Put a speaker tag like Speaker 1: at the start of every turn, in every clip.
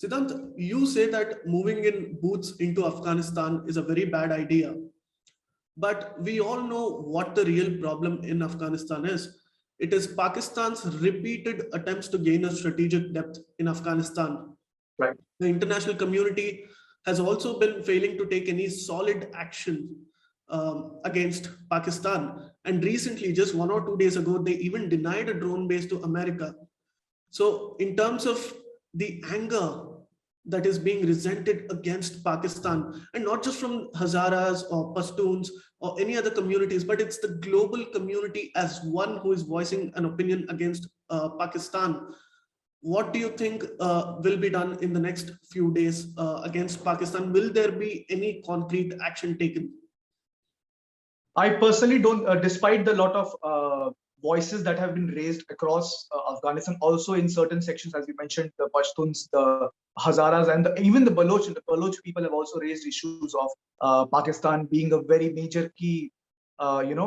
Speaker 1: Siddhant, you say that moving in boots into Afghanistan is a very bad idea, but we all know what the real problem in Afghanistan is. It is Pakistan's repeated attempts to gain a strategic depth in Afghanistan.
Speaker 2: Right.
Speaker 1: The international community has also been failing to take any solid action against Pakistan. And recently, just 1 or 2 days ago, they even denied a drone base to America. So, in terms of the anger that is being resented against Pakistan, and not just from Hazaras or Pashtuns or any other communities, but it's the global community as one who is voicing an opinion against Pakistan. What do you think will be done in the next few days against Pakistan? Will there be any concrete action taken?
Speaker 2: I personally don't, despite the lot of voices that have been raised across Afghanistan, also in certain sections, as you mentioned, the Pashtuns, the Hazaras, and even the Baloch. The Baloch people have also raised issues of Pakistan being a very major key,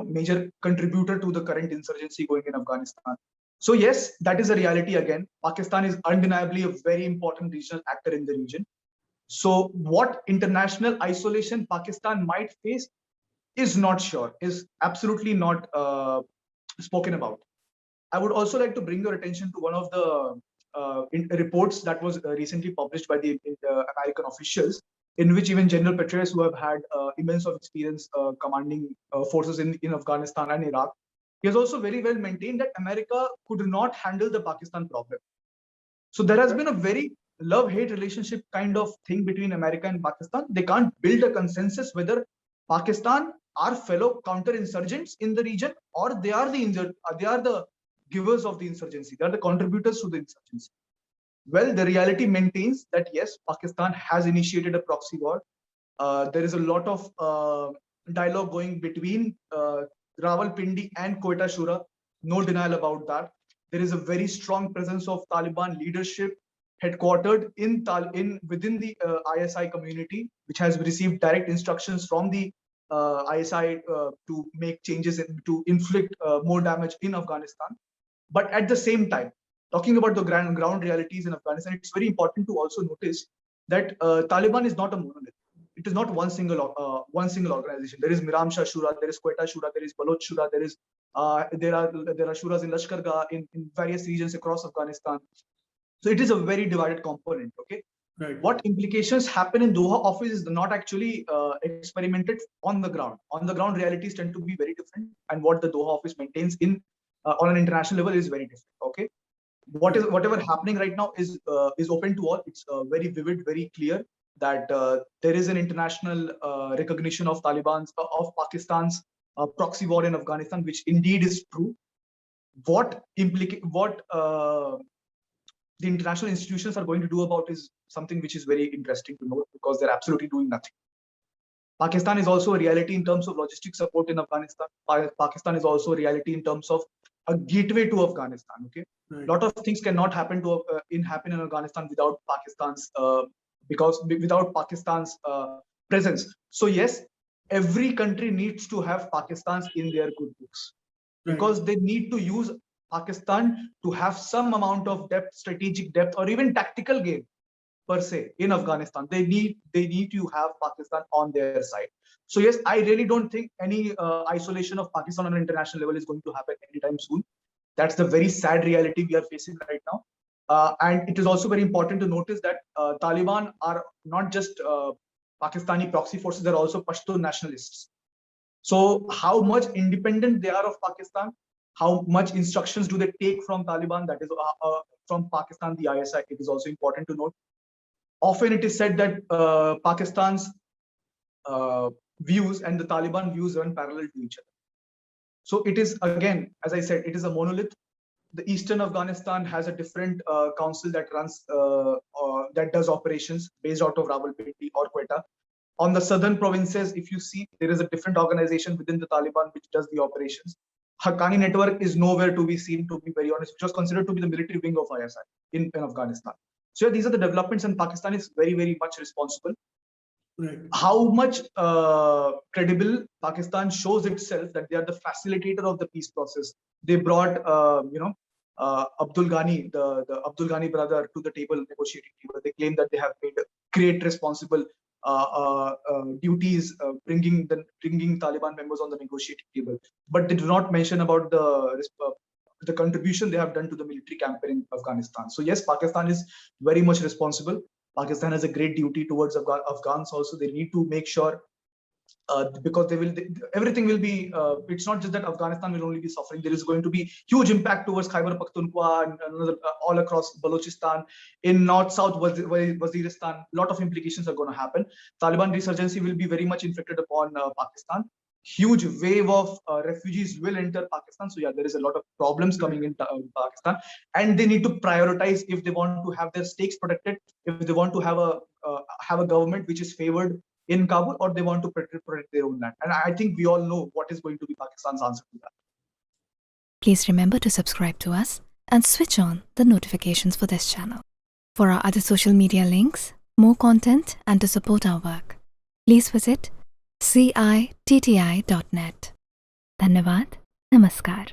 Speaker 2: major contributor to the current insurgency going in Afghanistan. So yes, that is a reality again. Pakistan is undeniably a very important regional actor in the region. So what international isolation Pakistan might face is not sure, is absolutely not spoken about. I would also like to bring your attention to one of the reports that was recently published by the American officials, in which even General Petraeus, who have had immense of experience commanding forces in Afghanistan and Iraq, he has also very well maintained that America could not handle the Pakistan problem. So there has been a very love-hate relationship kind of thing between America and Pakistan. They can't build a consensus whether Pakistan are fellow counter-insurgents in the region, or they are the givers of the insurgency. They are the contributors to the insurgency. Well, the reality maintains that yes, Pakistan has initiated a proxy war. There is a lot of dialogue going between Rawalpindi and Quetta Shura. No denial about that. There is a very strong presence of Taliban leadership headquartered within the ISI community, which has received direct instructions from the ISI to make changes and to inflict more damage in Afghanistan. But at the same time, talking about the ground realities in Afghanistan, it's very important to also notice that Taliban is not a monolith. It is not one single organization. There is Miram Shah Shura, there is Quetta Shura, there is Baloch Shura, there are shuras in Lashkar Gah in various regions across Afghanistan. So it is a very divided component. Okay.
Speaker 1: Right.
Speaker 2: What implications happen in Doha office is not actually experimented on the ground. On the ground, realities tend to be very different, and what the Doha office maintains on an international level is very different. Okay, whatever happening right now is open to all. It's very vivid, very clear that there is an international recognition of Pakistan's proxy war in Afghanistan, which indeed is true. What the international institutions are going to do about is something which is very interesting to note, because they're absolutely doing nothing. Pakistan is also a reality in terms of logistic support in Afghanistan. Pakistan is also a reality in terms of a gateway to Afghanistan. Okay,
Speaker 1: Right.
Speaker 2: A lot of things cannot happen in Afghanistan without Pakistan's presence. So yes, every country needs to have Pakistan's in their good books, because they need to use Pakistan to have some amount of depth, strategic depth, or even tactical game per se in Afghanistan. They need to have Pakistan on their side. So yes, I really don't think any isolation of Pakistan on an international level is going to happen anytime soon. That's the very sad reality we are facing right now. And it is also very important to notice that Taliban are not just Pakistani proxy forces; they're also Pashtun nationalists. So how much independent they are of Pakistan, how much instructions do they take from Taliban, that is from Pakistan, the ISI, it is also important to note. Often it is said that Pakistan's views and the Taliban views run parallel to each other. So it is, again, as I said, it is a monolith. The eastern Afghanistan has a different council that runs, that does operations based out of Rawalpindi or Quetta. On the southern provinces, if you see, there is a different organization within the Taliban which does the operations. Haqqani network is nowhere to be seen, to be very honest, which was considered to be the military wing of ISI in Afghanistan. So these are the developments, and Pakistan is very, very much responsible.
Speaker 1: Right.
Speaker 2: How much credible Pakistan shows itself that they are the facilitator of the peace process. They brought, Abdul Ghani, the Abdul Ghani brother, to the table, negotiating table. They claim that they have made great responsible duties, bringing Taliban members on the negotiating table. But they do not mention about the contribution they have done to the military campaign in Afghanistan. So yes, Pakistan is very much responsible. Pakistan has a great duty towards Afghans also. They need to make sure, because everything will be, it's not just that Afghanistan will only be suffering. There is going to be huge impact towards Khyber Pakhtunkhwa and all across Balochistan, in north-south Waziristan. A lot of implications are going to happen. Taliban resurgency will be very much inflicted upon Pakistan. Huge wave of refugees will enter Pakistan. So yeah, there is a lot of problems coming in Pakistan, and they need to prioritize if they want to have their stakes protected, if they want to have a government which is favored in Kabul, or they want to protect their own land. And I think we all know what is going to be Pakistan's answer to that.
Speaker 3: Please remember to subscribe to us and switch on the notifications for this channel. For our other social media links, more content, and to support our work, please visit citti.net. Dhanyavad. Namaskar.